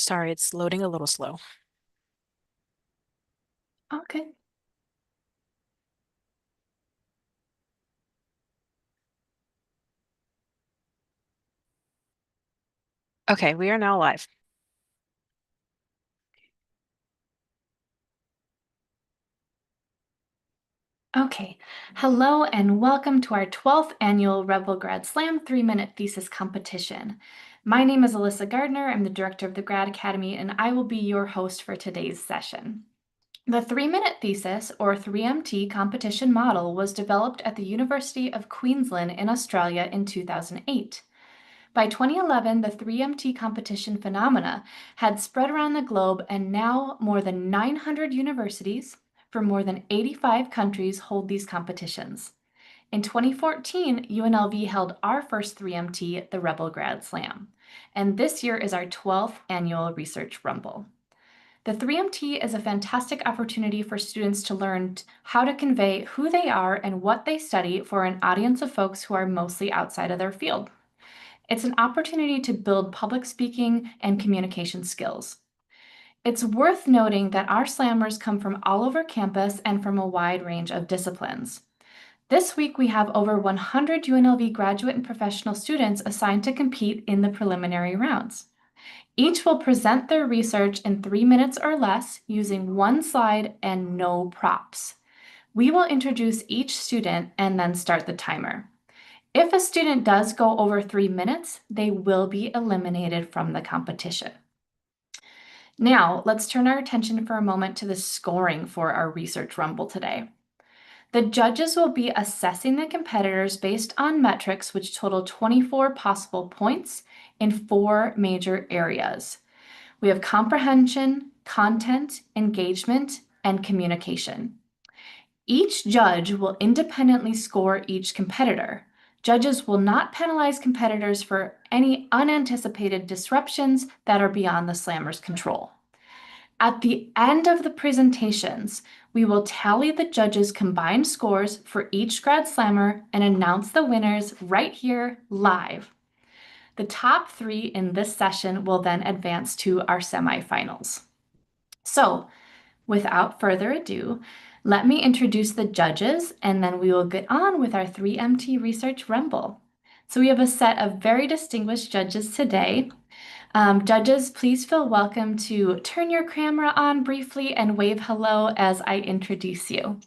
Sorry, it's loading a little slow. Okay. Okay, we are now live. Okay. Hello and welcome to our 12th annual Rebel Grad Slam 3-minute thesis competition. My name is Alyssa Gardner. I'm the director of the Grad Academy, and I will be your host for today's session. The 3-minute thesis, or 3MT competition model, was developed at the University of Queensland in Australia in 2008. By 2011, the 3MT competition phenomena had spread around the globe, and now more than 900 universities from more than 85 countries hold these competitions. In 2014, UNLV held our first 3MT, the Rebel Grad Slam, and this year is our 12th annual Research Rumble. The 3MT is a fantastic opportunity for students to learn how to convey who they are and what they study for an audience of folks who are mostly outside of their field. It's an opportunity to build public speaking and communication skills. It's worth noting that our slammers come from all over campus and from a wide range of disciplines. This week, we have over 100 UNLV graduate and professional students assigned to compete in the preliminary rounds. Each will present their research in 3 minutes or less using one slide and no props. We will introduce each student and then start the timer. If a student does go over 3 minutes, they will be eliminated from the competition. Now, let's turn our attention for a moment to the scoring for our Research Rumble today. The judges will be assessing the competitors based on metrics which total 24 possible points in 4 major areas. We have comprehension, content, engagement, and communication. Each judge will independently score each competitor. Judges will not penalize competitors for any unanticipated disruptions that are beyond the slammer's control. At the end of the presentations, we will tally the judges' combined scores for each grad slammer and announce the winners right here live. The top 3 in this session will then advance to our semifinals. So, without further ado, let me introduce the judges, and then we will get on with our 3MT Research Rumble. So we have a set of very distinguished judges today. Judges, please feel welcome to turn your camera on briefly and wave hello as I introduce you.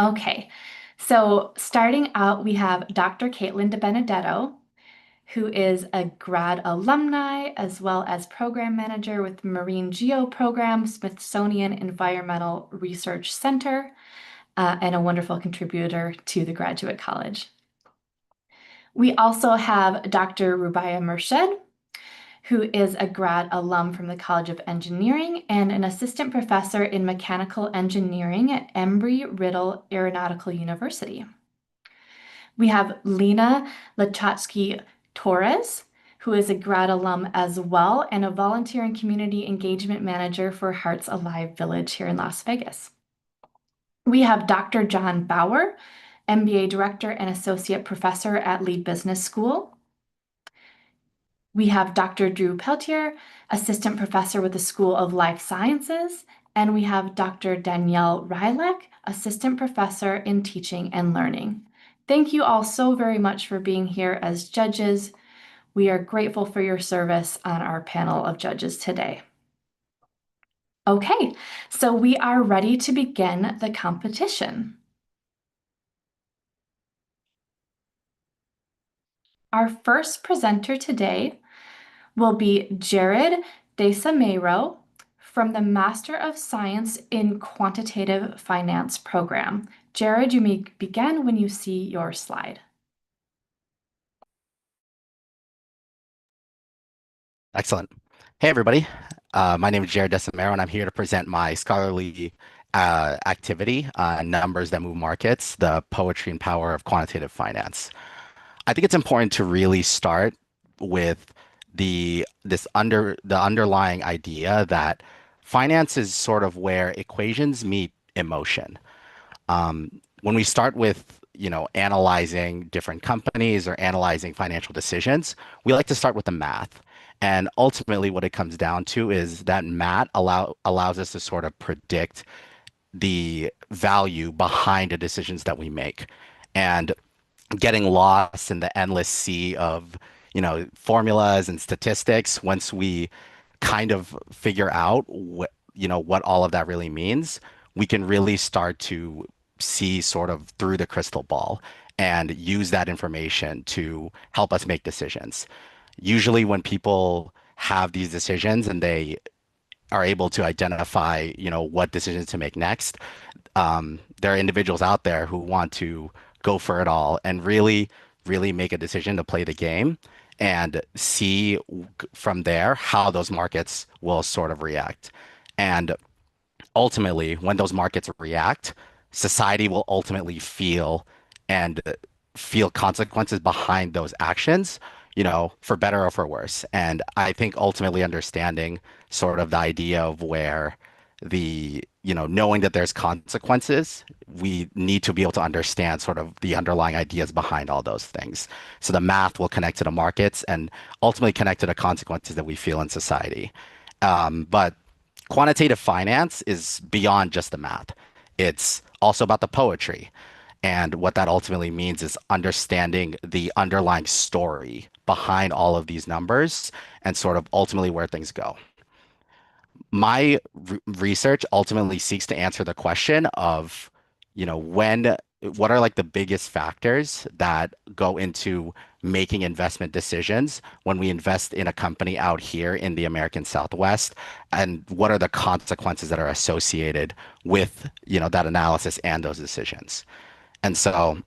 Okay, so starting out, we have Dr. Caitlin DeBenedetto, who is a grad alumni as well as program manager with Marine Geo Program, Smithsonian Environmental Research Center, and a wonderful contributor to the Graduate College. We also have Dr. Rubaya Murshid, who is a grad alum from the College of Engineering and an assistant professor in mechanical engineering at Embry-Riddle Aeronautical University. We have Lena Lachotsky Torres, who is a grad alum as well and a volunteer and community engagement manager for Hearts Alive Village here in Las Vegas. We have Dr. John Bauer, MBA director and associate professor at Lee Business School. We have Dr. Drew Peltier, assistant professor with the School of Life Sciences, and we have Dr. Danielle Rylek, assistant professor in teaching and learning. Thank you all so very much for being here as judges. We are grateful for your service on our panel of judges today. Okay, so we are ready to begin the competition. Our first presenter today will be Jared DeSamero from the Master of Science in Quantitative Finance program. Jared, you may begin when you see your slide. Excellent. Hey, everybody. My name is Jared Decimero, and I'm here to present my scholarly activity, Numbers That Move Markets, the Poetry and Power of Quantitative Finance. I think it's important to really start with the underlying idea that finance is sort of where equations meet emotion. When we start with, analyzing different companies or analyzing financial decisions, we like to start with the math. And ultimately, what it comes down to is that math allows us to sort of predict the value behind the decisions that we make. And getting lost in the endless sea of, formulas and statistics, once we kind of figure out what all of that really means, we can really start to see sort of through the crystal ball and use that information to help us make decisions. Usually when people have these decisions and they are able to identify, what decisions to make next, there are individuals out there who want to go for it all and really make a decision to play the game and see from there how those markets will sort of react. And ultimately, when those markets react, society will ultimately and feel consequences behind those actions, for better or for worse. And I think ultimately understanding sort of the idea of where knowing that there's consequences, we need to be able to understand sort of the underlying ideas behind all those things. So the math will connect to the markets and ultimately connect to the consequences that we feel in society. But quantitative finance is beyond just the math. It's also about the poetry. And what that ultimately means is understanding the underlying story behind all of these numbers and sort of ultimately where things go. My research ultimately seeks to answer the question of, what are like the biggest factors that go into making investment decisions when we invest in a company out here in the American Southwest, and what are the consequences that are associated with, that analysis and those decisions. And so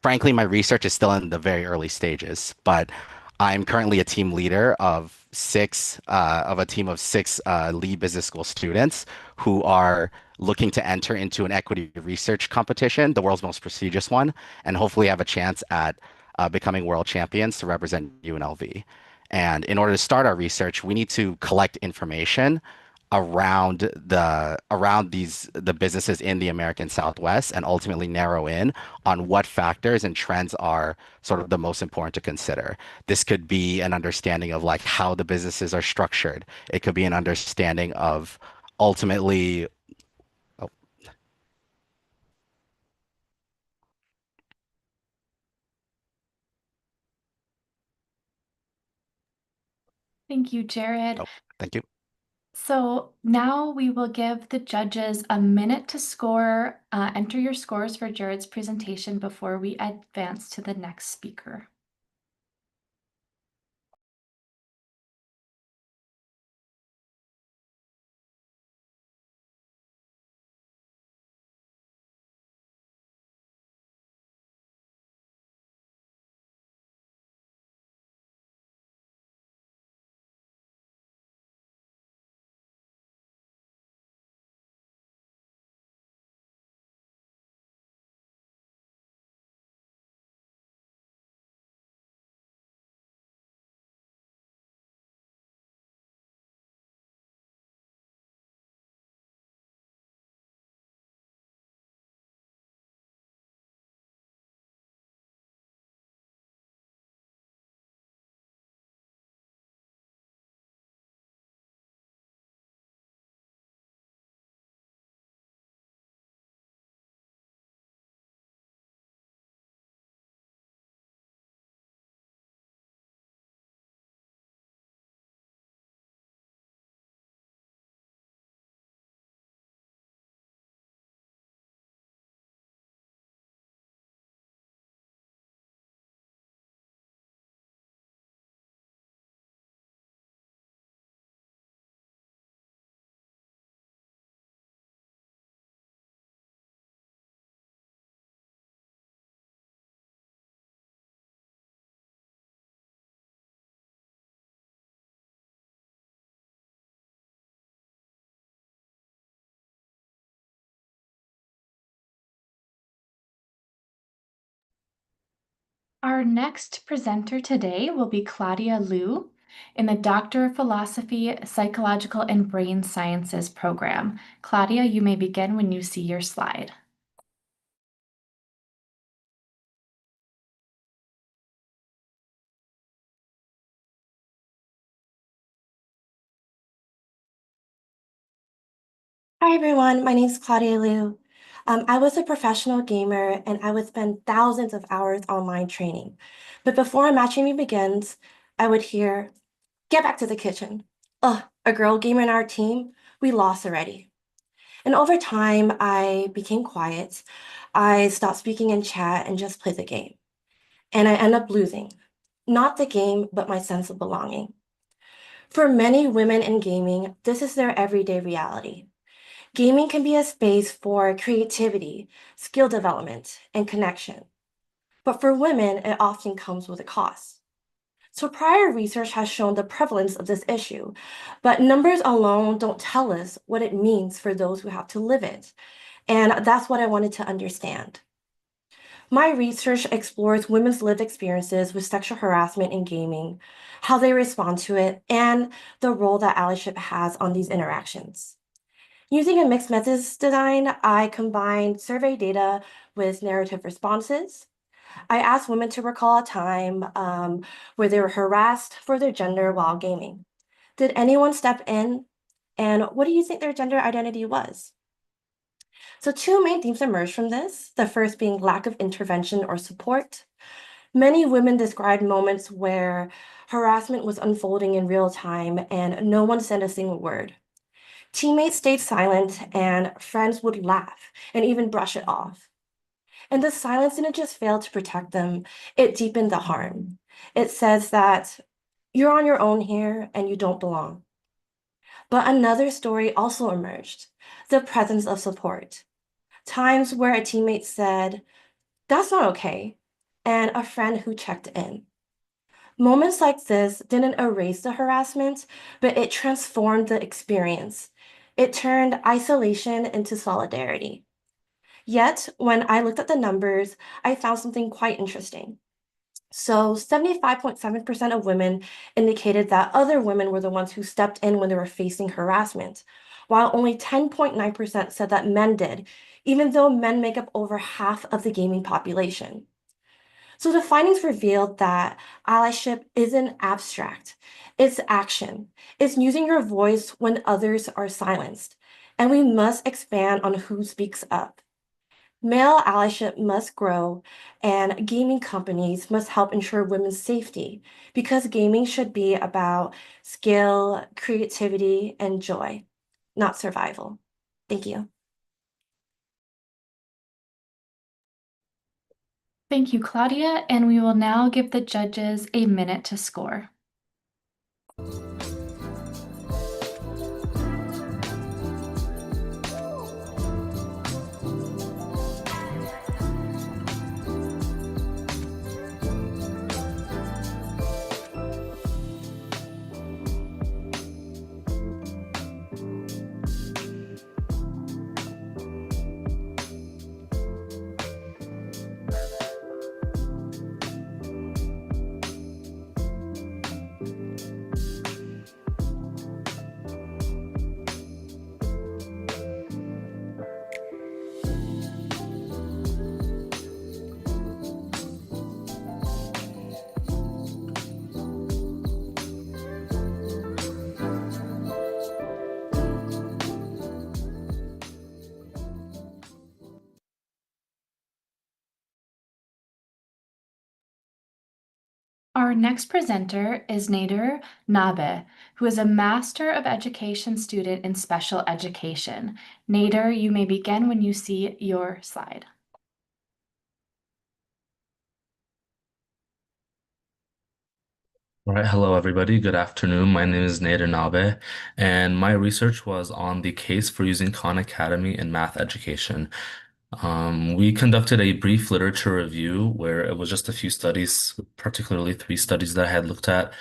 frankly, my research is still in the very early stages, but I'm currently a team leader of a team of six Lee Business School students who are looking to enter into an equity research competition, the world's most prestigious one, and hopefully have a chance at becoming world champions to represent UNLV. And in order to start our research, we need to collect information around the businesses in the American Southwest and ultimately narrow in on what factors and trends are sort of the most important to consider. This could be an understanding of like how the businesses are structured. It could be an understanding of ultimately, oh, Thank you, Jared. oh, thank you. So now we will give the judges a minute to score, enter your scores for Jared's presentation before we advance to the next speaker. Our next presenter today will be Claudia Liu in the Doctor of Philosophy, Psychological and Brain Sciences program. Claudia, you may begin when you see your slide. Hi everyone, my name is Claudia Liu. I was a professional gamer and I would spend thousands of hours online training. But before a match even begins, I would hear, get back to the kitchen. Ugh, a girl gamer in our team, we lost already. And over time, I became quiet. I stopped speaking in chat and just played the game. And I ended up losing. Not the game, but my sense of belonging. For many women in gaming, this is their everyday reality. Gaming can be a space for creativity, skill development, and connection. But for women, it often comes with a cost. So prior research has shown the prevalence of this issue, but numbers alone don't tell us what it means for those who have to live it. And that's what I wanted to understand. My research explores women's lived experiences with sexual harassment in gaming, how they respond to it, and the role that allyship has on these interactions. Using a mixed methods design, I combined survey data with narrative responses. I asked women to recall a time where they were harassed for their gender while gaming. Did anyone step in? And what do you think their gender identity was? So, two main themes emerged from this. The first being lack of intervention or support. Many women described moments where harassment was unfolding in real time and no one said a single word. Teammates stayed silent and friends would laugh and even brush it off. And the silence didn't just fail to protect them, it deepened the harm. It says that you're on your own here and you don't belong. But another story also emerged, the presence of support. Times where a teammate said, that's not okay, and a friend who checked in. Moments like this didn't erase the harassment, but it transformed the experience. It turned isolation into solidarity. Yet, when I looked at the numbers, I found something quite interesting. So, 75.7% of women indicated that other women were the ones who stepped in when they were facing harassment, while only 10.9% said that men did, even though men make up over half of the gaming population. So the findings revealed that allyship isn't abstract, it's action. It's using your voice when others are silenced. And we must expand on who speaks up. Male allyship must grow, and gaming companies must help ensure women's safety because gaming should be about skill, creativity, and joy, not survival. Thank you. Thank you, Claudia, and we will now give the judges a minute to score. Our next presenter is Nader Nabe, who is a Master of Education student in special education. Nader, you may begin when you see your slide. All right, hello everybody. Good afternoon. My name is Nader Nabe, and my research was on the case for using Khan Academy in math education. We conducted a brief literature review where it was just a few studies, particularly three studies that I had looked at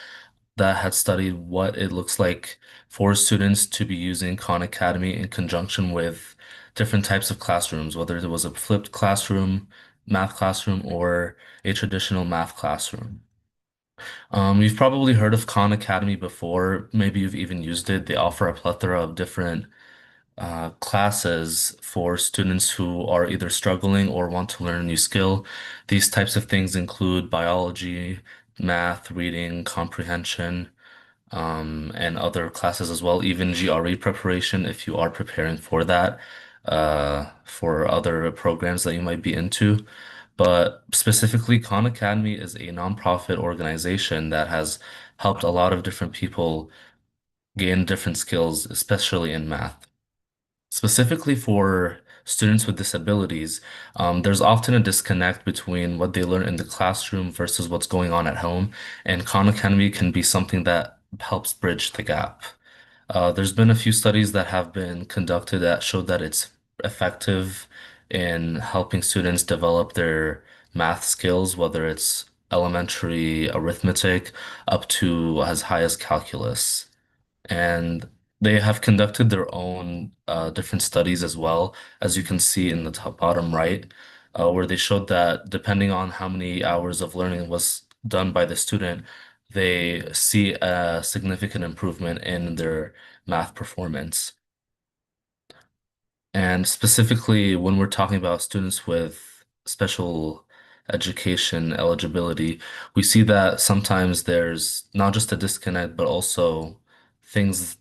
that had studied what it looks like for students to be using Khan Academy in conjunction with different types of classrooms, whether it was a flipped classroom, math classroom, or a traditional math classroom. You've probably heard of Khan Academy before. Maybe you've even used it. They offer a plethora of different classes for students who are either struggling or want to learn a new skill. These types of things include biology, math, reading, comprehension. and other classes as well, even GRE preparation if you are preparing for that, for other programs that you might be into. But specifically, Khan Academy is a nonprofit organization that has helped a lot of different people gain different skills, especially in math. Specifically for students with disabilities, there's often a disconnect between what they learn in the classroom versus what's going on at home, and Khan Academy can be something that helps bridge the gap. There's been a few studies that have been conducted that show that it's effective in helping students develop their math skills, whether it's elementary arithmetic up to as high as calculus. And they have conducted their own different studies as well, as you can see in the top bottom right, where they showed that depending on how many hours of learning was done by the student, they see a significant improvement in their math performance. And specifically, when we're talking about students with special education eligibility, we see that sometimes there's not just a disconnect, but also things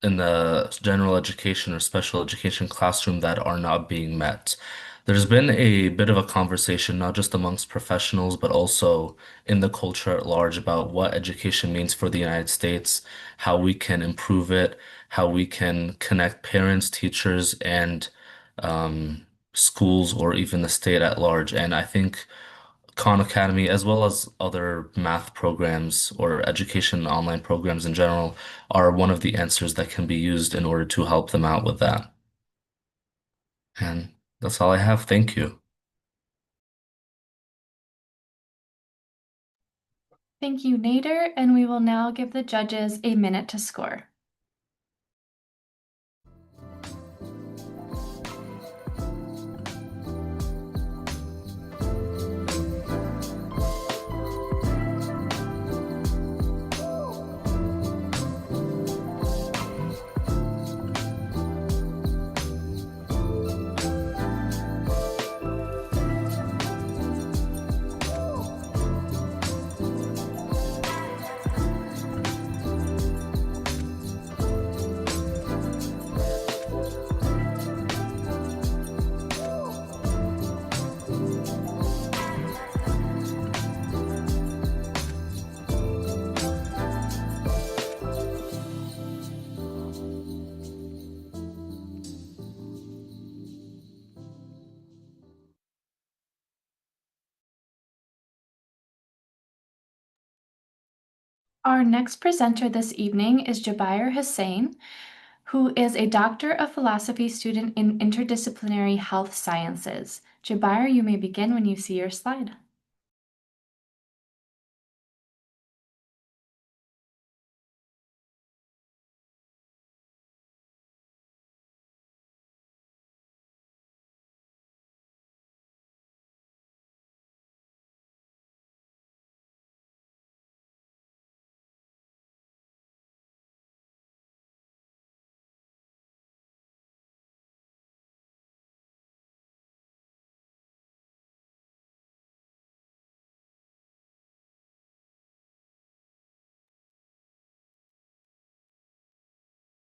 in the general education or special education classroom that are not being met. There's been a bit of a conversation, not just amongst professionals, but also in the culture at large about what education means for the United States, how we can improve it, how we can connect parents, teachers, and schools or even the state at large. And I think Khan Academy, as well as other math programs or education online programs in general, are one of the answers that can be used in order to help them out with that. And that's all I have. Thank you. Thank you, Nader, and we will now give the judges a minute to score. Our next presenter this evening is Jabair Hussain, who is a Doctor of Philosophy student in Interdisciplinary Health Sciences. Jabair, you may begin when you see your slide.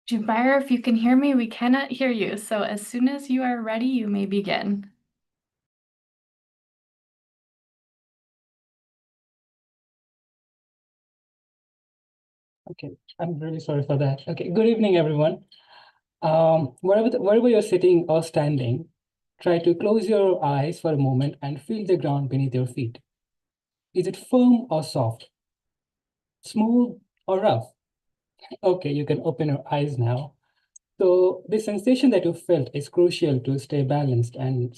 Jabair, if you can hear me, we cannot hear you. So as soon as you are ready, you may begin. Okay, I'm really sorry for that. Okay, good evening, everyone. Wherever you're sitting or standing, try to close your eyes for a moment and feel the ground beneath your feet. Is it firm or soft? Smooth or rough? Okay, you can open your eyes now. So the sensation that you felt is crucial to stay balanced and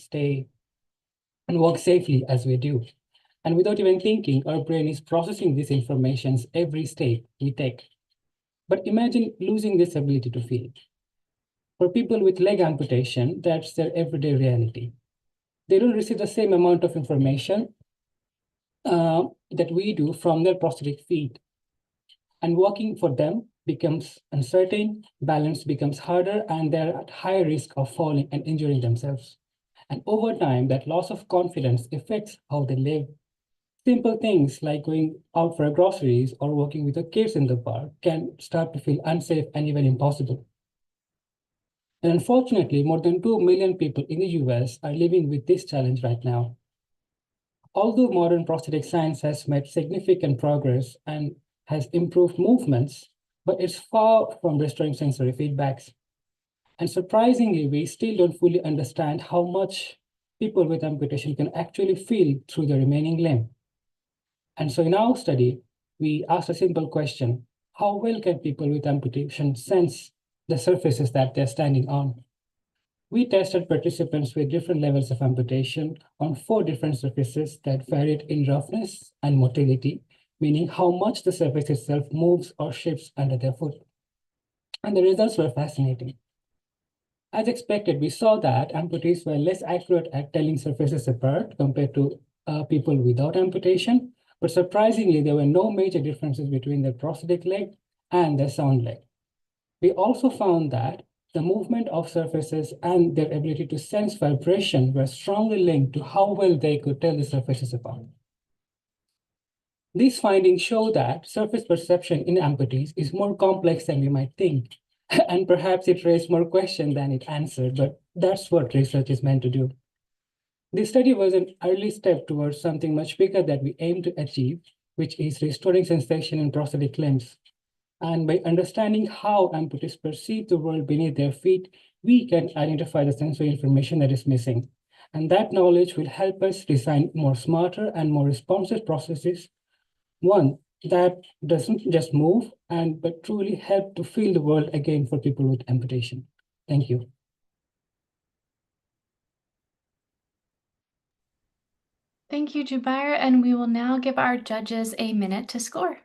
walk safely as we do. And without even thinking, our brain is processing these informations every step we take. But imagine losing this ability to feel. For people with leg amputation, that's their everyday reality. They don't receive the same amount of information that we do from their prosthetic feet. And walking for them becomes uncertain, balance becomes harder, and they're at higher risk of falling and injuring themselves. And over time, that loss of confidence affects how they live, Simple things like going out for groceries or walking with the kids in the park can start to feel unsafe and even impossible. And unfortunately, more than 2 million people in the US are living with this challenge right now. Although modern prosthetic science has made significant progress and has improved movements, but it's far from restoring sensory feedbacks. And surprisingly, we still don't fully understand how much people with amputation can actually feel through the remaining limb. And so in our study, we asked a simple question: how well can people with amputation sense the surfaces that they're standing on? We tested participants with different levels of amputation on 4 different surfaces that varied in roughness and motility, meaning how much the surface itself moves or shifts under their foot. And the results were fascinating. As expected, we saw that amputees were less accurate at telling surfaces apart compared to people without amputation, but surprisingly, there were no major differences between their prosthetic leg and their sound leg. We also found that the movement of surfaces and their ability to sense vibration were strongly linked to how well they could tell the surfaces apart. These findings show that surface perception in amputees is more complex than we might think, and perhaps it raised more questions than it answered, but that's what research is meant to do. This study was an early step towards something much bigger that we aim to achieve, which is restoring sensation in prosthetic limbs. And by understanding how amputees perceive the world beneath their feet, we can identify the sensory information that is missing. And that knowledge will help us design more smarter and more responsive processes, one that doesn't just move but truly help to feel the world again for people with amputation. Thank you. Thank you, Jubair, and we will now give our judges a minute to score.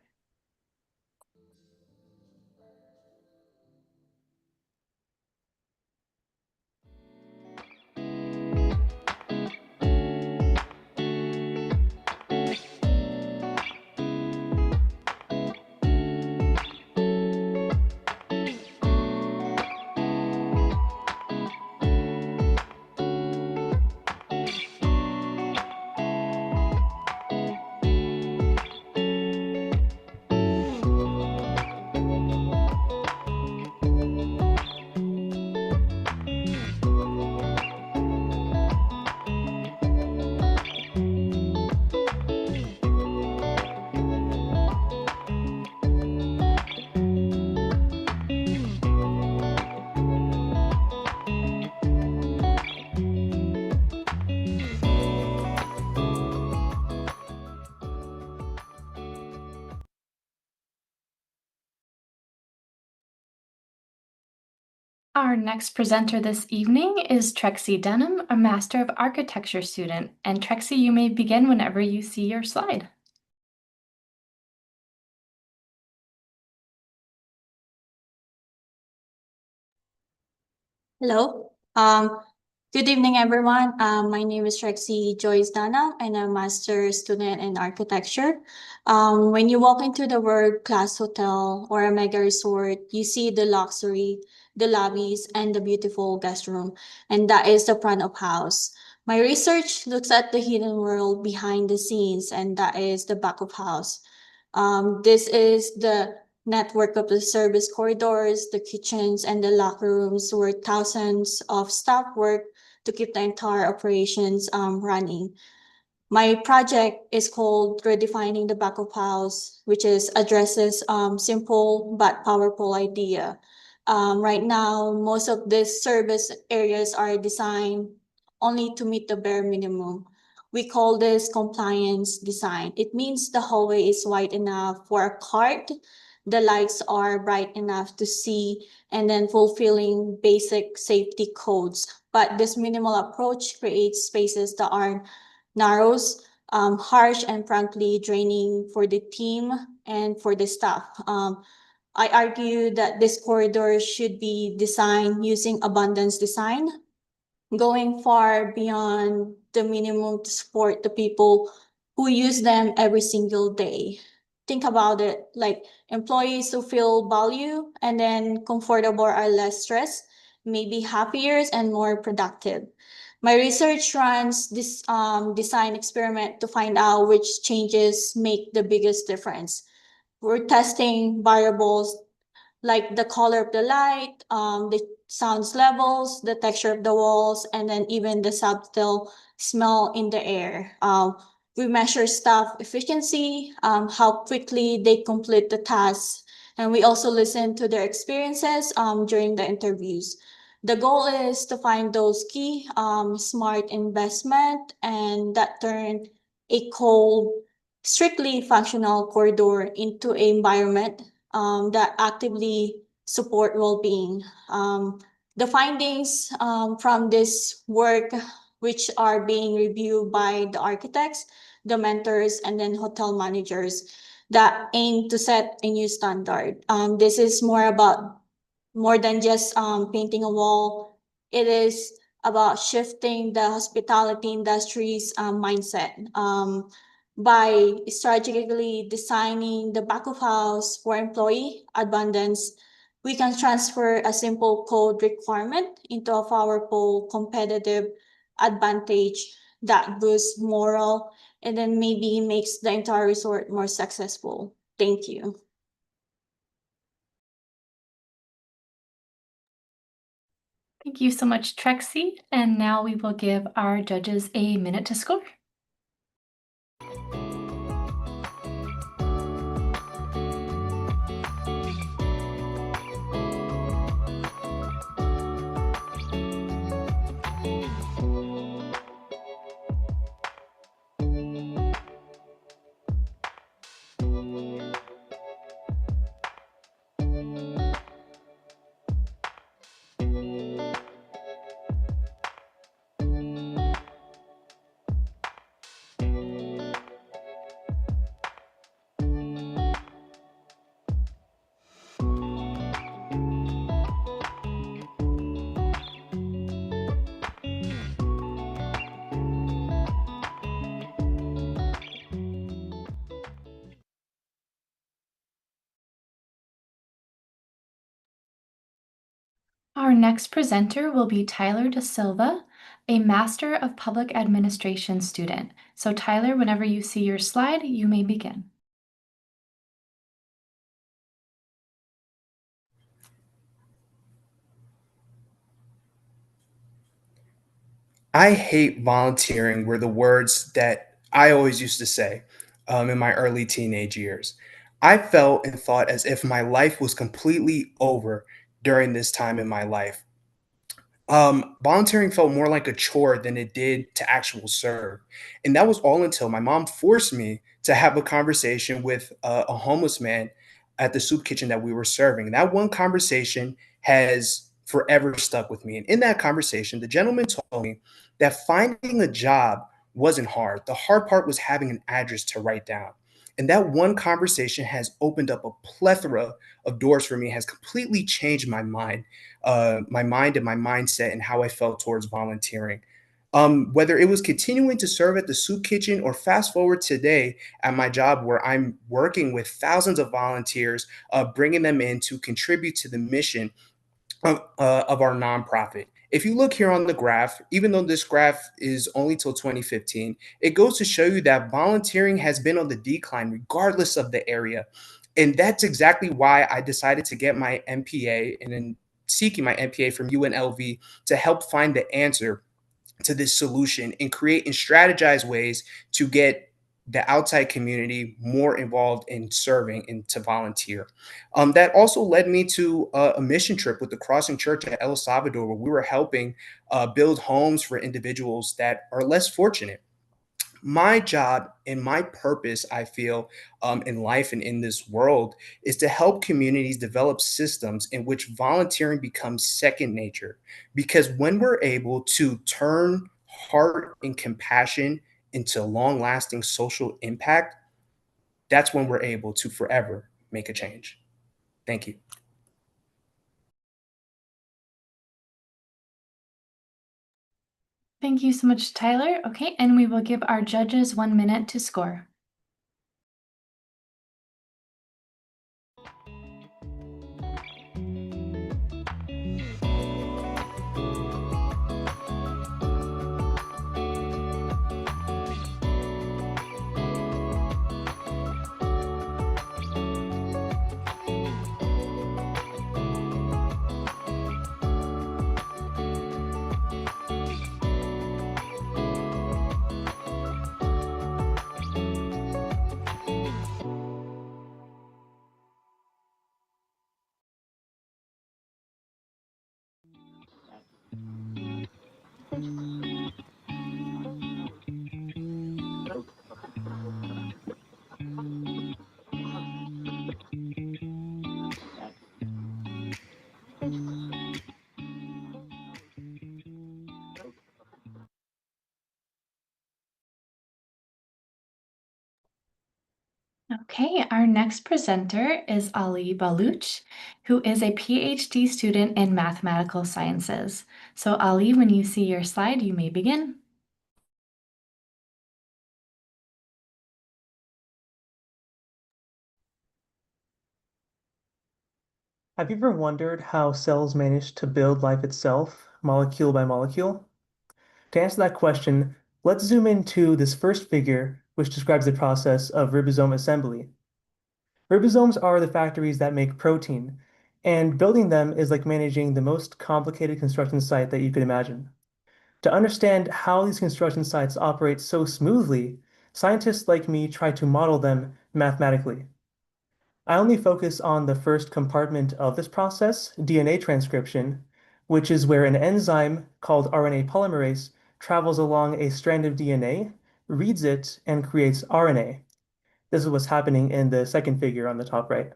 Our next presenter this evening is Trexie Denham, a Master of Architecture student. And Trexie, you may begin whenever you see your slide. Hello. Good evening, everyone. My name is Trexie Joyce Dana, and I'm a master's student in architecture. When you walk into the world-class hotel or a mega resort, you see the luxury, the lobbies, and the beautiful guest room, and that is the front of house. My research looks at the hidden world behind the scenes, and that is the back of house. This is the network of the service corridors, the kitchens, and the locker rooms where thousands of staff work to keep the entire operations running. My project is called Redefining the Back of House, which is addresses simple but powerful idea. Right now, most of these service areas are designed only to meet the bare minimum. We call this compliance design. It means the hallway is wide enough for a cart, the lights are bright enough to see, and then fulfilling basic safety codes. But this minimal approach creates spaces that are narrows, harsh, and frankly draining for the team and for the staff. I argue that this corridor should be designed using abundance design, going far beyond the minimum to support the people who use them every single day. Think about it, like employees who feel value and then comfortable are less stressed, maybe happier and more productive. My research runs this design experiment to find out which changes make the biggest difference. We're testing variables like the color of the light, the sounds levels, the texture of the walls, and then even the subtle smell in the air. We measure staff efficiency, how quickly they complete the tasks, and we also listen to their experiences during the interviews. The goal is to find those key smart investment and that turn a cold, strictly functional corridor into an environment that actively support well-being. The findings from this work, which are being reviewed by the architects, the mentors, and then hotel managers that aim to set a new standard. This is more than just painting a wall. It is about shifting the hospitality industry's mindset. By strategically designing the back of house for employee abundance, we can transfer a simple code requirement into a powerful competitive advantage that boosts morale and then maybe makes the entire resort more successful. Thank you. Thank you so much, Trexie. And now we will give our judges a minute to score. Our next presenter will be Tyler Da Silva, a Master of Public Administration student. So Tyler, whenever you see your slide, you may begin. I hate volunteering were the words that I always used to say in my early teenage years. I felt and thought as if my life was completely over during this time in my life. Volunteering felt more like a chore than it did to actual serve. And that was all until my mom forced me to have a conversation with a homeless man at the soup kitchen that we were serving. And that one conversation has forever stuck with me. And in that conversation, the gentleman told me that finding a job wasn't hard. The hard part was having an address to write down. And that one conversation has opened up a plethora of doors for me, has completely changed my mind and my mindset and how I felt towards volunteering. Whether it was continuing to serve at the soup kitchen or fast forward today at my job where I'm working with thousands of volunteers, bringing them in to contribute to the mission of our nonprofit. If you look here on the graph, even though this graph is only till 2015, it goes to show you that volunteering has been on the decline regardless of the area. And that's exactly why I decided to get my MPA and then seeking my MPA from UNLV to help find the answer to this solution and create and strategize ways to get the outside community more involved in serving and to volunteer. That also led me to a mission trip with the Crossing Church at El Salvador, where we were helping build homes for individuals that are less fortunate. My job and my purpose, I feel, in life and in this world is to help communities develop systems in which volunteering becomes second nature. Because when we're able to turn heart and compassion into long lasting social impact, that's when we're able to forever make a change. Thank you. Thank you so much, Tyler. Okay, and we will give our judges 1 minute to score. Okay, our next presenter is Ali Baluch, who is a PhD student in mathematical sciences. So Ali, when you see your slide, you may begin. Have you ever wondered how cells manage to build life itself, molecule by molecule? To answer that question, let's zoom into this first figure, which describes the process of ribosome assembly. Ribosomes are the factories that make protein, and building them is like managing the most complicated construction site that you could imagine. To understand how these construction sites operate so smoothly, scientists like me try to model them mathematically. I only focus on the first compartment of this process, DNA transcription, which is where an enzyme called RNA polymerase travels along a strand of DNA, reads it, and creates RNA. This is what's happening in the second figure on the top right.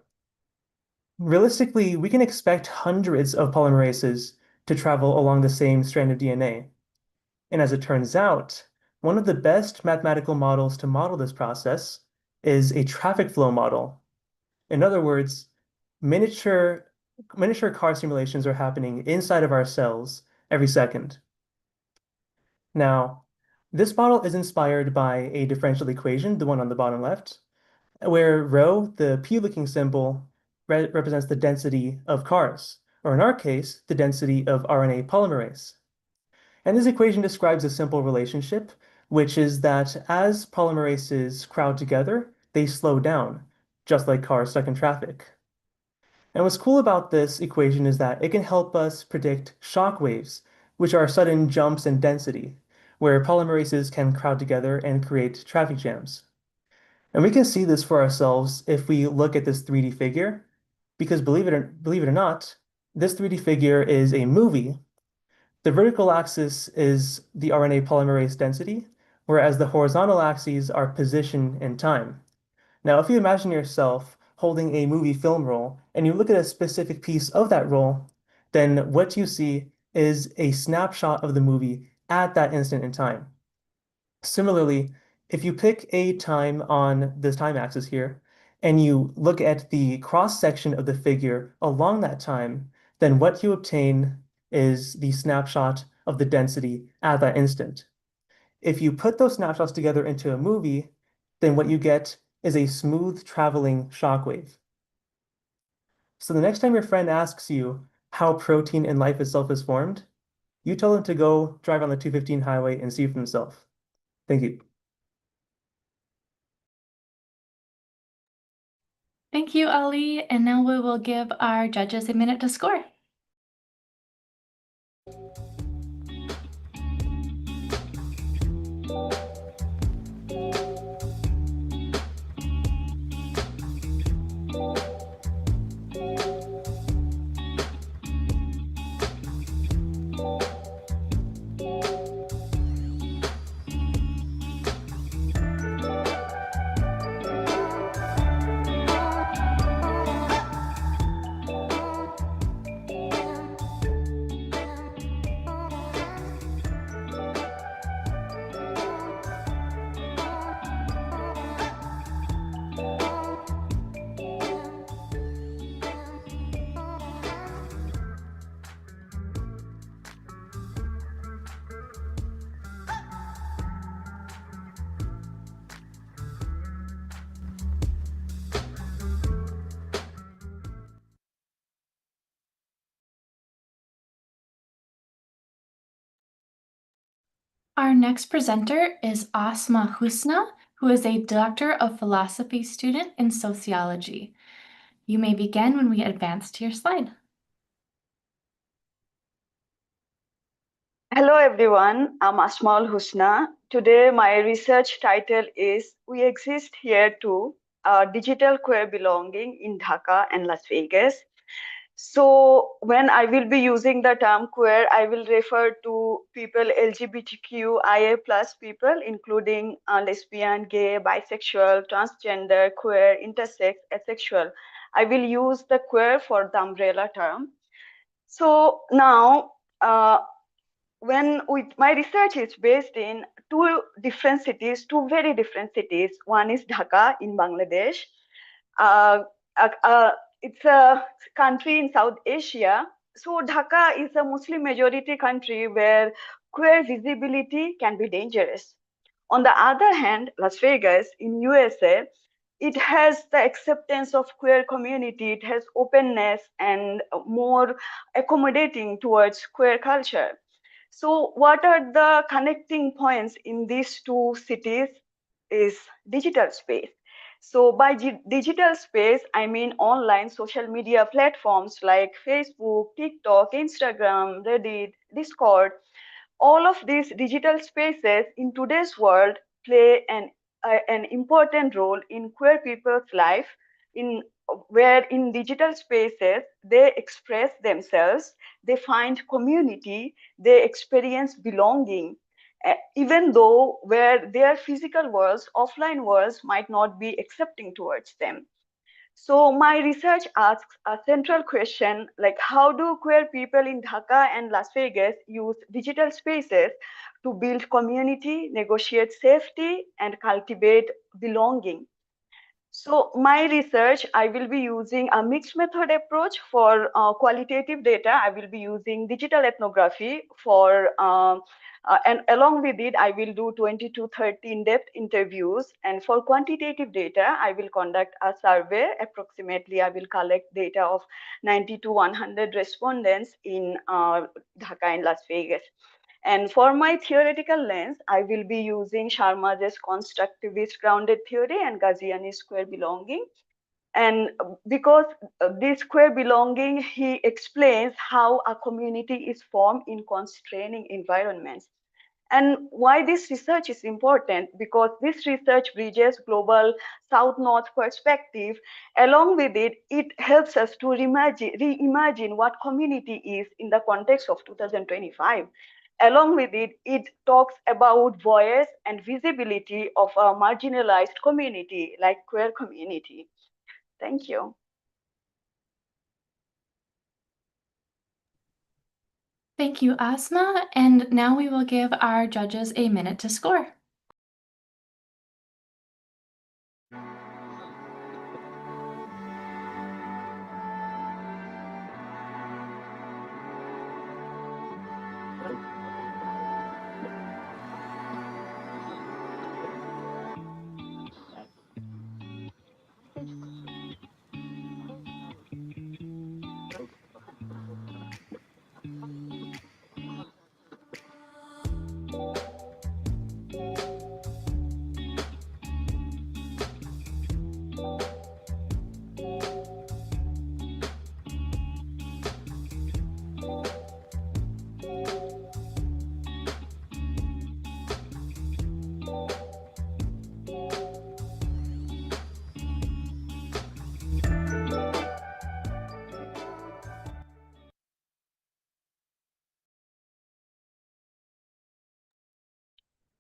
Realistically, we can expect hundreds of polymerases to travel along the same strand of DNA. And as it turns out, one of the best mathematical models to model this process is a traffic flow model. In other words, miniature miniature car simulations are happening inside of our cells every second. Now, this model is inspired by a differential equation, the one on the bottom left, where rho, the p-looking symbol, represents the density of cars, or in our case, the density of RNA polymerase. And this equation describes a simple relationship, which is that as polymerases crowd together, they slow down, just like cars stuck in traffic. And what's cool about this equation is that it can help us predict shock waves, which are sudden jumps in density, where polymerases can crowd together and create traffic jams. And we can see this for ourselves if we look at this 3D figure, because believe it or not, this 3D figure is a movie. The vertical axis is the RNA polymerase density, whereas the horizontal axes are position and time. Now, if you imagine yourself holding a movie film roll and you look at a specific piece of that roll, then what you see is a snapshot of the movie at that instant in time. Similarly, if you pick a time on this time axis here and you look at the cross section of the figure along that time, then what you obtain is the snapshot of the density at that instant. If you put those snapshots together into a movie, then what you get is a smooth traveling shockwave. So the next time your friend asks you how protein in life itself is formed, you tell them to go drive on the 215 highway and see for themselves. Thank you. Thank you, Ali. And now we will give our judges a minute to score. Our next presenter is Asma Husna, who is a Doctor of Philosophy student in sociology. You may begin when we advance to your slide. Hello everyone, I'm Asmaul Husna. Today my research title is We Exist Here Too, a Digital Queer Belonging in Dhaka and Las Vegas. So when I will be using the term queer, I will refer to people LGBTQIA plus people, including lesbian, gay, bisexual, transgender, queer, intersex, asexual. I will use the queer for the umbrella term. So now, my research is based in two different cities, two very different cities. One is Dhaka in Bangladesh. Uh, uh, uh, it's a country in South Asia. So Dhaka is a Muslim majority country where queer visibility can be dangerous. On the other hand, Las Vegas in USA, it has the acceptance of queer community. It has openness and more accommodating towards queer culture. So what are the connecting points in these two cities is digital space. So by digital space, I mean online social media platforms like Facebook, TikTok, Instagram, Reddit, Discord. All of these digital spaces in today's world play an important role in queer people's life, in where in digital spaces they express themselves, they find community, they experience belonging, even though where their physical worlds, offline worlds might not be accepting towards them. So my research asks a central question like how do queer people in Dhaka and Las Vegas use digital spaces to build community, negotiate safety, and cultivate belonging? So my research, I will be using a mixed method approach for qualitative data. I will be using digital ethnography for, and along with it, I will do 20 to 30 in-depth interviews. And for quantitative data, I will conduct a survey. Approximately, I will collect data of 90 to 100 respondents in Dhaka and Las Vegas. And for my theoretical lens, I will be using Sharma's constructivist grounded theory and Ghaziani's square belonging. And because this square belonging, he explains how a community is formed in constraining environments. And why this research is important, because this research bridges global South-North perspective. Along with it, it helps us to reimagine what community is in the context of 2025. Along with it, it talks about voice and visibility of a marginalized community like queer community. Thank you. Thank you, Asma. And now we will give our judges a minute to score.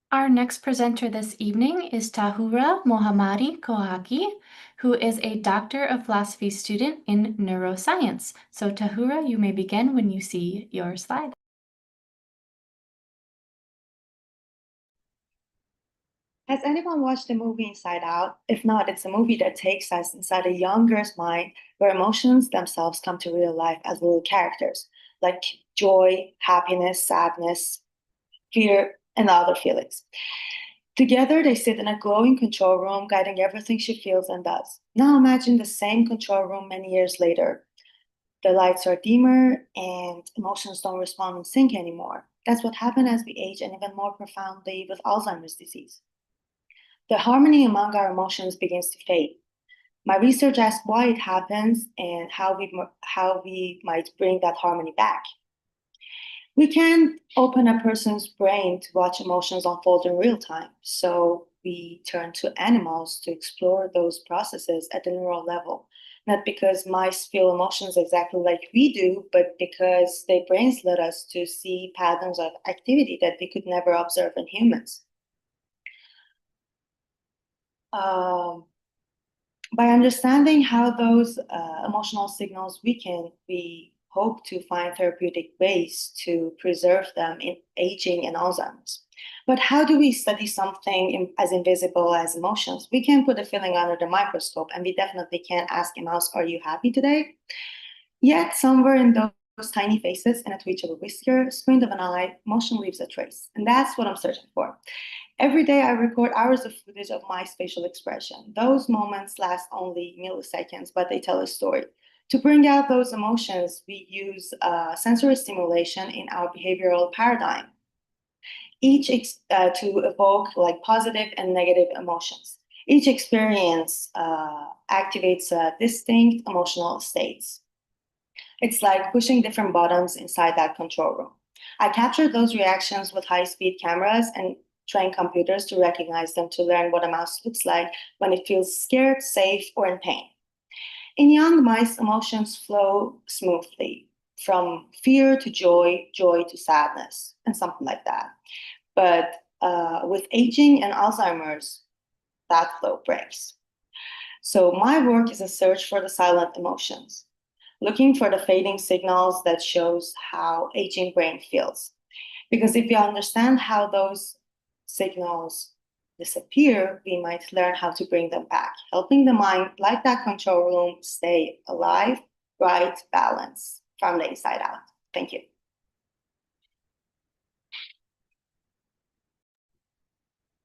Our next presenter this evening is Tahura Mohammadi Kohaki, who is a Doctor of Philosophy student in neuroscience. So Tahura, you may begin when you see your slide. Has anyone watched the movie Inside Out? If not, it's a movie that takes us inside a young girl's mind where emotions themselves come to real life as little characters, like joy, happiness, sadness, fear, and other feelings. Together, they sit in a glowing control room, guiding everything she feels and does. Now imagine the same control room many years later. The lights are dimmer and emotions don't respond in sync anymore. That's what happens as we age, and even more profoundly with Alzheimer's disease. The harmony among our emotions begins to fade. My research asks why it happens and how we might bring that harmony back. We can't open a person's brain to watch emotions unfold in real time, so we turn to animals to explore those processes at the neural level. not because mice feel emotions exactly like we do, but because their brains led us to see patterns of activity that we could never observe in humans. By understanding how those emotional signals weaken, we hope to find therapeutic ways to preserve them in aging and Alzheimer's. But how do we study something as invisible as emotions? We can put a feeling under the microscope, and we definitely can't ask a mouse, "Are you happy today?" Yet, somewhere in those tiny faces and a twitch of a whisker, a squint of an eye, emotion leaves a trace. And that's what I'm searching for. Every day, I record hours of footage of my facial expression. Those moments last only milliseconds, but they tell a story. To bring out those emotions, we use sensory stimulation in our behavioral paradigm, to evoke like positive and negative emotions. Each experience activates distinct emotional states. It's like pushing different buttons inside that control room. I captured those reactions with high-speed cameras and train computers to recognize them to learn what a mouse looks like when it feels scared, safe, or in pain. In young mice, emotions flow smoothly from fear to joy, joy to sadness, and something like that. But with aging and Alzheimer's, that flow breaks. So my work is a search for the silent emotions, looking for the fading signals that shows how aging brain feels. Because if we understand how those signals disappear, we might learn how to bring them back, helping the mind, like that control room, stay alive, bright, balanced from the inside out. Thank you.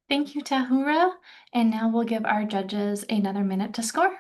Thank you, Tahura. And now we'll give our judges another minute to score.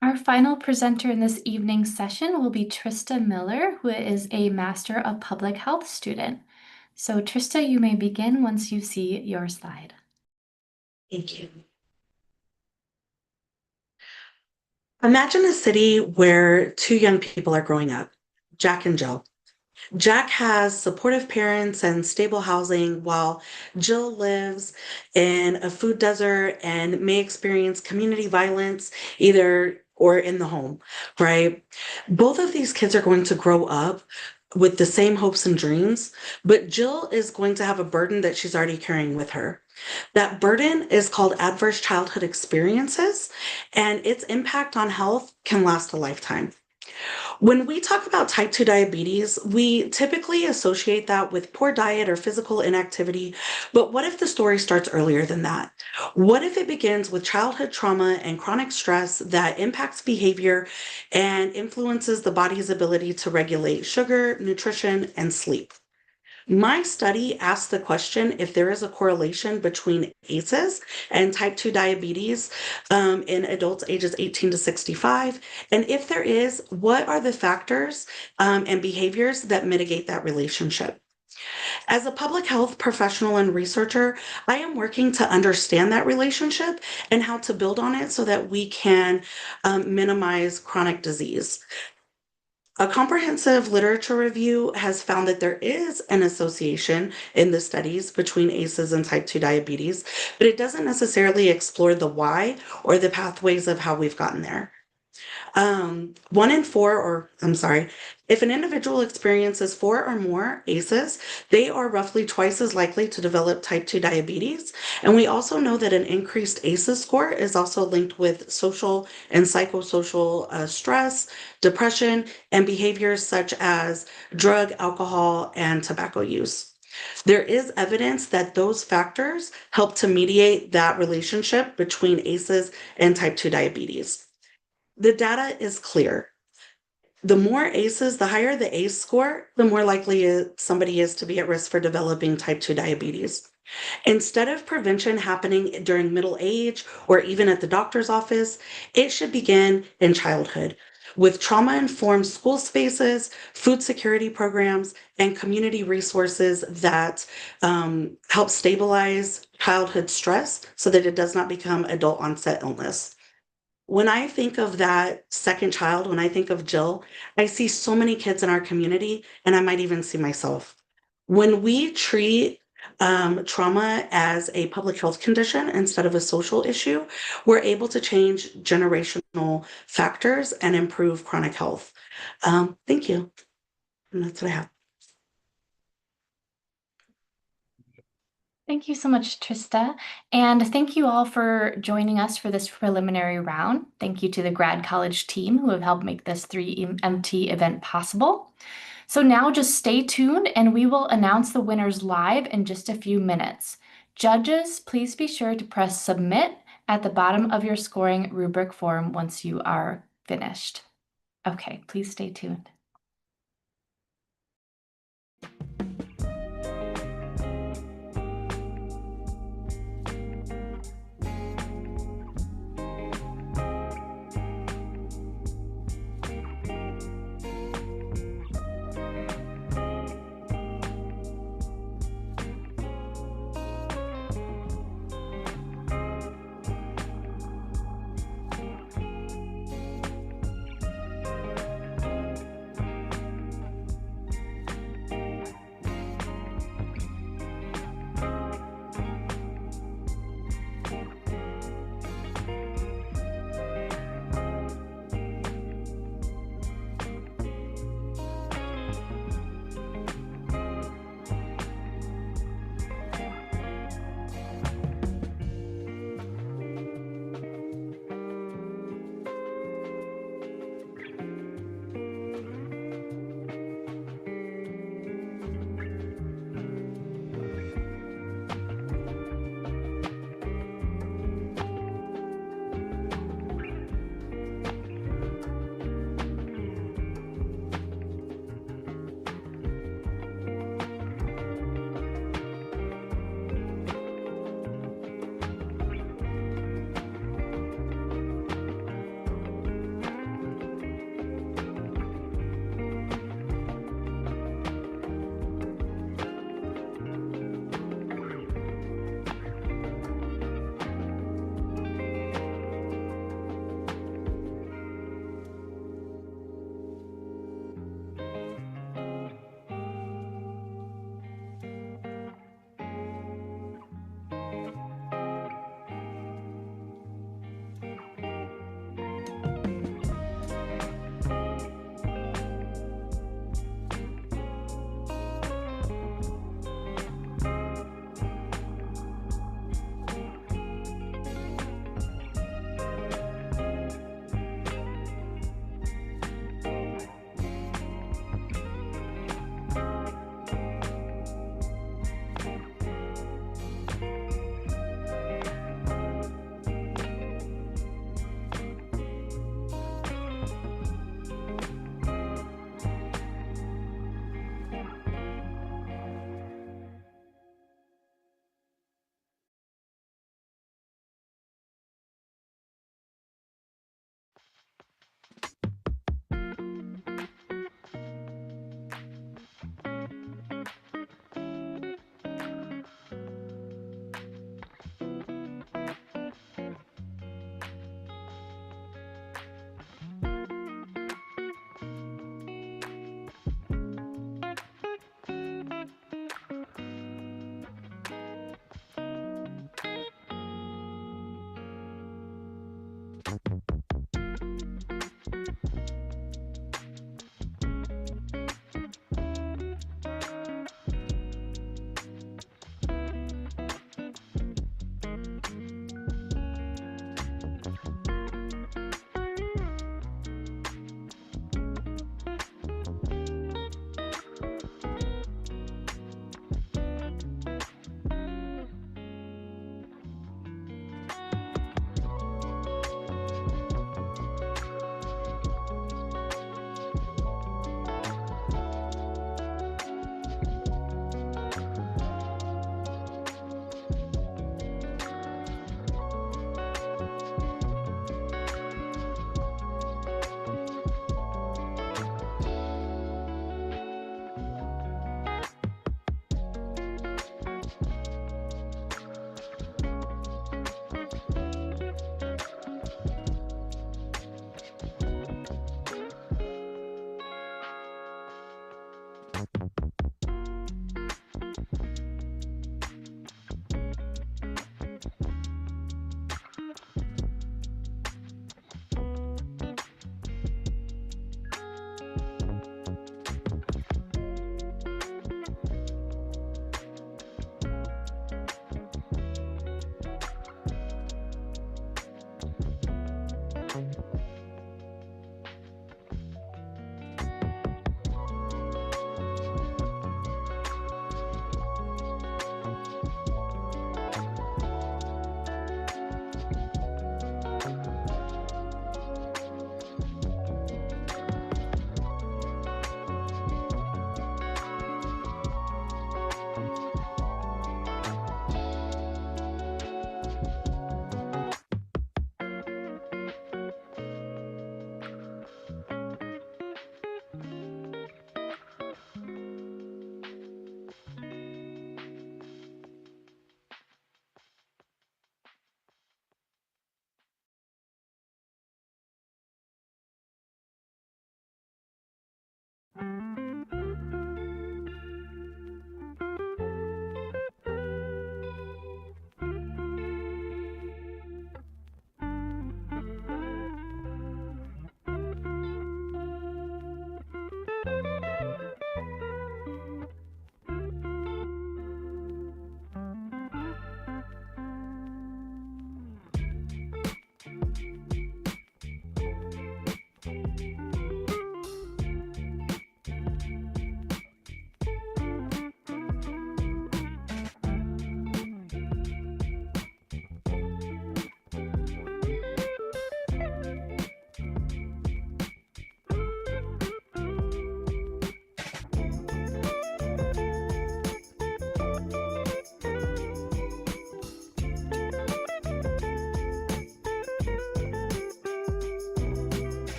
Our final presenter in this evening's session will be Trista Miller, who is a Master of Public Health student. So Trista, you may begin once you see your slide. Thank you. Imagine a city where two young people are growing up, Jack and Jill. Jack has supportive parents and stable housing, while Jill lives in a food desert and may experience community violence either or in the home, right? Both of these kids are going to grow up with the same hopes and dreams, but Jill is going to have a burden that she's already carrying with her. That burden is called adverse childhood experiences, and its impact on health can last a lifetime. When we talk about type 2 diabetes, we typically associate that with poor diet or physical inactivity. But what if the story starts earlier than that? What if it begins with childhood trauma and chronic stress that impacts behavior and influences the body's ability to regulate sugar, nutrition, and sleep? My study asked the question if there is a correlation between ACEs and type 2 diabetes in adults ages 18 to 65. And if there is, what are the factors and behaviors that mitigate that relationship? As a public health professional and researcher, I am working to understand that relationship and how to build on it so that we can minimize chronic disease. A comprehensive literature review has found that there is an association in the studies between ACEs and type 2 diabetes, but it doesn't necessarily explore the why or the pathways of how we've gotten there. One in four, or I'm sorry, if an individual experiences four or more ACEs, they are roughly twice as likely to develop type 2 diabetes. And we also know that an increased ACEs score is also linked with social and psychosocial stress, depression, and behaviors such as drug, alcohol, and tobacco use. There is evidence that those factors help to mediate that relationship between ACEs and type 2 diabetes. The data is clear. The more ACEs, the higher the ACE score, the more likely somebody is to be at risk for developing type 2 diabetes. Instead of prevention happening during middle age or even at the doctor's office, it should begin in childhood with trauma-informed school spaces, food security programs, and community resources that help stabilize childhood stress so that it does not become adult onset illness. When I think of that second child, when I think of Jill, I see so many kids in our community, and I might even see myself. When we treat trauma as a public health condition instead of a social issue, we're able to change generational factors and improve chronic health. Thank you. And that's what I have. Thank you so much, Trista. And thank you all for joining us for this preliminary round. Thank you to the Grad College team who have helped make this 3MT event possible. So now just stay tuned and we will announce the winners live in just a few minutes. Judges, please be sure to press submit at the bottom of your scoring rubric form once you are finished. Okay, please stay tuned.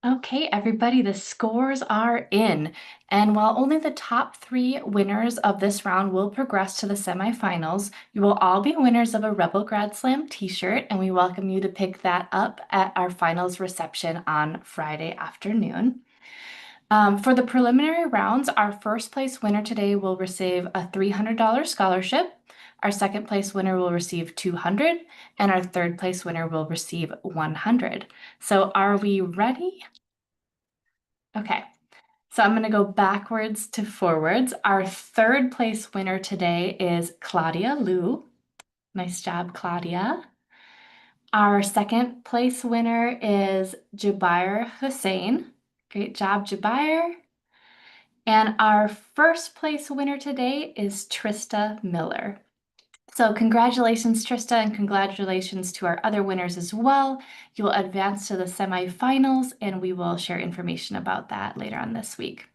Okay, everybody, the scores are in. And while only the top 3 winners of this round will progress to the semifinals, you will all be winners of a Rebel Grad Slam t-shirt, and we welcome you to pick that up at our finals reception on Friday afternoon. For the preliminary rounds, our first place winner today will receive a $300 scholarship. Our second place winner will receive $200, and our third place winner will receive $100. So are we ready? Okay, so I'm going to go backwards to forwards. Our third place winner today is Claudia Liu. Nice job, Claudia. Our second place winner is Jubair Hussein. Great job, Jubair. And our first place winner today is Trista Miller. So congratulations, Trista, and congratulations to our other winners as well. You will advance to the semifinals, and we will share information about that later on this week.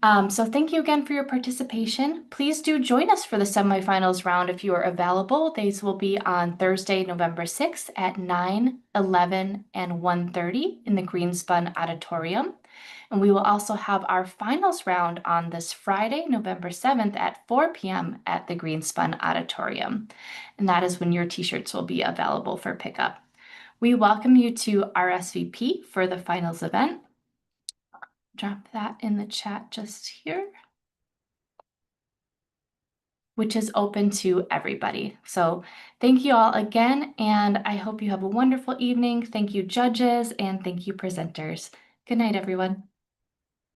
So thank you again for your participation. Please do join us for the semifinals round if you are available. These will be on Thursday, November 6th at 9, 11, and 1:30 in the Greenspun Auditorium. And we will also have our finals round on this Friday, November 7th at 4 p.m. at the Greenspun Auditorium. And that is when your t-shirts will be available for pickup. We welcome you to RSVP for the finals event. Drop that in the chat just here, which is open to everybody. So thank you all again, and I hope you have a wonderful evening. Thank you, judges, and thank you, presenters. Good night, everyone.